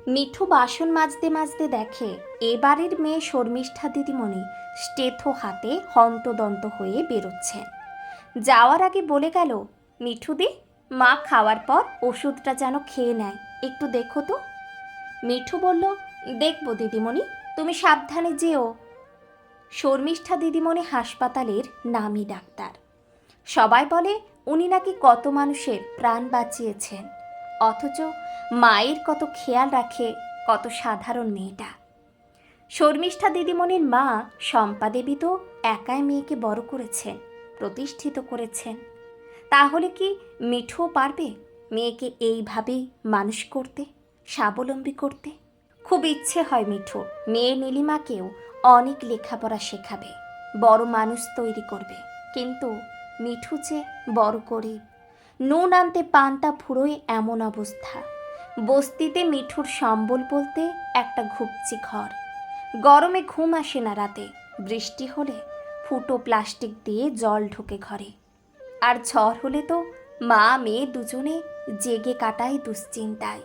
মিঠু বাসন মাজতে মাজতে দেখে এবারের মেয়ে শর্মিষ্ঠা দিদিমণি স্টেথো হাতে হন্তদন্ত হয়ে বেরোচ্ছেন। যাওয়ার আগে বলে গেল, মিঠুদি, মা খাওয়ার পর ওষুধটা যেন খেয়ে নেয়, একটু দেখো তো। মিঠু বলল, দেখব দিদিমণি, তুমি সাবধানে যেও। শর্মিষ্ঠা দিদিমণি হাসপাতালের নামী ডাক্তার। সবাই বলে উনি নাকি কত মানুষের প্রাণ বাঁচিয়েছেন, অথচ মায়ের কত খেয়াল রাখে কত সাধারণ মেয়েটা। শর্মিষ্ঠা দিদিমণির মা শম্পা দেবী তো একাই মেয়েকে বড় করেছেন, প্রতিষ্ঠিত করেছেন। তাহলে কি মিঠুও পারবে মেয়েকে এইভাবেই মানুষ করতে, স্বাবলম্বী করতে? খুব ইচ্ছে হয় মিঠু মেয়ে নীলিমাকেও অনেক লেখাপড়া শেখাবে, বড় মানুষ তৈরি করবে। কিন্তু মিঠু যে বড় গরিব, নুন আনতে পান্তা ফুরোয় এমন অবস্থা। বস্তিতে মিঠুর সম্বল বলতে একটা ঘুপচি ঘর। গরমে ঘুম আসে না রাতে, বৃষ্টি হলে ফুটো প্লাস্টিক দিয়ে জল ঢোকে ঘরে। আর ঝড় হলে তো মা মেয়ে দুজনে জেগে কাটায় দুশ্চিন্তায়।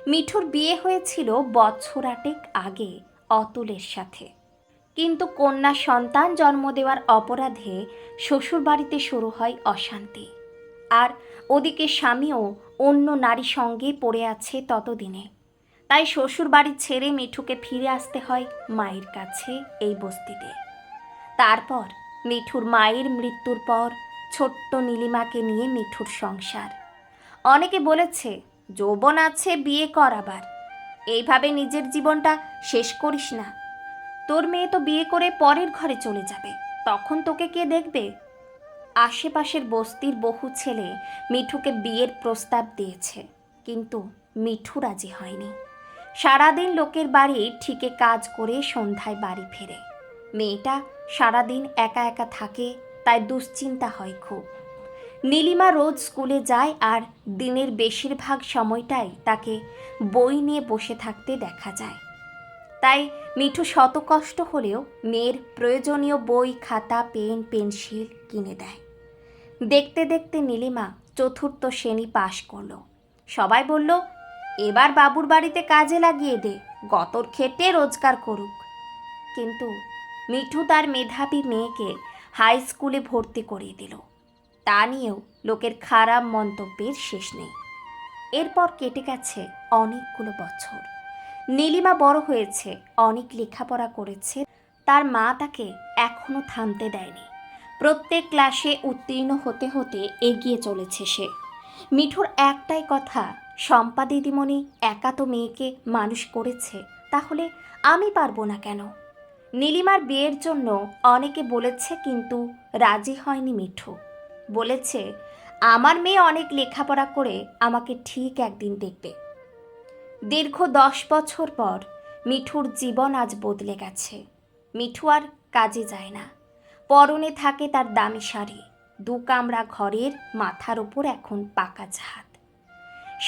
মিঠুর বিয়ে হয়েছিল বছর 8 আগে অতুলের সাথে, কিন্তু কন্যা সন্তান জন্ম দেওয়ার অপরাধে শ্বশুরবাড়িতে শুরু হয় অশান্তি। আর ওদিকে স্বামীও অন্য নারী সঙ্গে পড়ে আছে ততদিনে। তাই শ্বশুরবাড়ি ছেড়ে মিঠুকে ফিরে আসতে হয় মায়ের কাছে এই বস্তিতে। তারপর মিঠুর মায়ের মৃত্যুর পর ছোট্ট নীলিমাকে নিয়ে মিঠুর সংসার। অনেকে বলেছে, যৌবন আছে, বিয়ে কর আবার, এইভাবে নিজের জীবনটা শেষ করিস না। তোর মেয়ে তো বিয়ে করে পরের ঘরে চলে যাবে, তখন তোকে কে দেখবে? আশেপাশের বস্তির বহু ছেলে মিঠুকে বিয়ের প্রস্তাব দিয়েছে, কিন্তু মিঠু রাজি হয়নি। সারাদিন লোকের বাড়ি ঠিকে কাজ করে সন্ধ্যায় বাড়ি ফেরে। মেয়েটা সারাদিন একা একা থাকে, তাই দুশ্চিন্তা হয় খুব। নীলিমা রোজ স্কুলে যায়, আর দিনের বেশিরভাগ সময়টাই তাকে বই নিয়ে বসে থাকতে দেখা যায়। তাই মিঠু শত কষ্ট হলেও মেয়ের প্রয়োজনীয় বই, খাতা, পেন, পেন্সিল কিনে দেয়। দেখতে দেখতে নীলিমা 4র্থ শ্রেণী পাশ করল। সবাই বলল, এবার বাবুর বাড়িতে কাজে লাগিয়ে দে, গতর খেটে রোজগার করুক। কিন্তু মিঠু তার মেধাবী মেয়েকে হাই স্কুলে ভর্তি করিয়ে দিল। তা নিয়েও লোকের খারাপ মন্তব্যের শেষ নেই। এরপর কেটে গেছে অনেকগুলো বছর। নীলিমা বড় হয়েছে, অনেক লেখাপড়া করেছে। তার মা তাকে এখনো থামতে দেয়নি। প্রত্যেক ক্লাসে উত্তীর্ণ হতে হতে এগিয়ে চলেছে সে। মিঠুর একটাই কথা, শম্পা দিদিমণি একা তো মেয়েকে মানুষ করেছে, তাহলে আমি পারবো না কেন? নীলিমার বিয়ের জন্য অনেকে বলেছে, কিন্তু রাজি হয়নি মিঠু। বলেছে, আমার মেয়ে অনেক লেখাপড়া করে আমাকে ঠিক একদিন দেখবে। দীর্ঘ 10 বছর পর মিঠুর জীবন আজ বদলে গেছে। মিঠু আর কাজে যায় না, পরনে থাকে তার দামি শাড়ি। 2 কামরা ঘরের মাথার ওপর এখন পাকা ছাদ।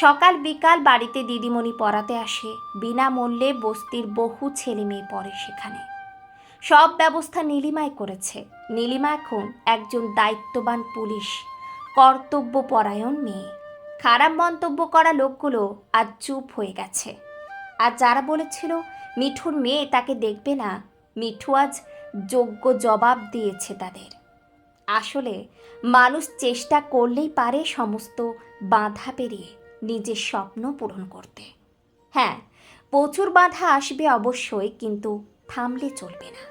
সকাল বিকাল বাড়িতে দিদিমণি পড়াতে আসে, বিনামূল্যে বস্তির বহু ছেলে মেয়ে পড়ে সেখানে। সব ব্যবস্থা নীলিমাই করেছে। নীলিমা এখন একজন দায়িত্ববান পুলিশ, কর্তব্যপরায়ণ মেয়ে। খারাপ মন্তব্য করা লোকগুলো আজ চুপ হয়ে গেছে। আর যারা বলেছিল মিঠুর মেয়ে তাকে দেখবে না, মিঠু আজ যোগ্য জবাব দিয়েছে তাদের। আসলে মানুষ চেষ্টা করলেই পারে সমস্ত বাধা পেরিয়ে নিজের স্বপ্ন পূরণ করতে। হ্যাঁ, প্রচুর বাধা আসবে অবশ্যই, কিন্তু থামলে চলবে না।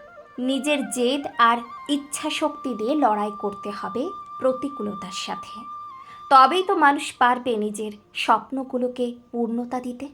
নিজের জেদ আর ইচ্ছা শক্তি দিয়ে লড়াই করতে হবে প্রতিকূলতার সাথে। তবেই তো মানুষ পারবে নিজের স্বপ্নগুলোকে পূর্ণতা দিতে।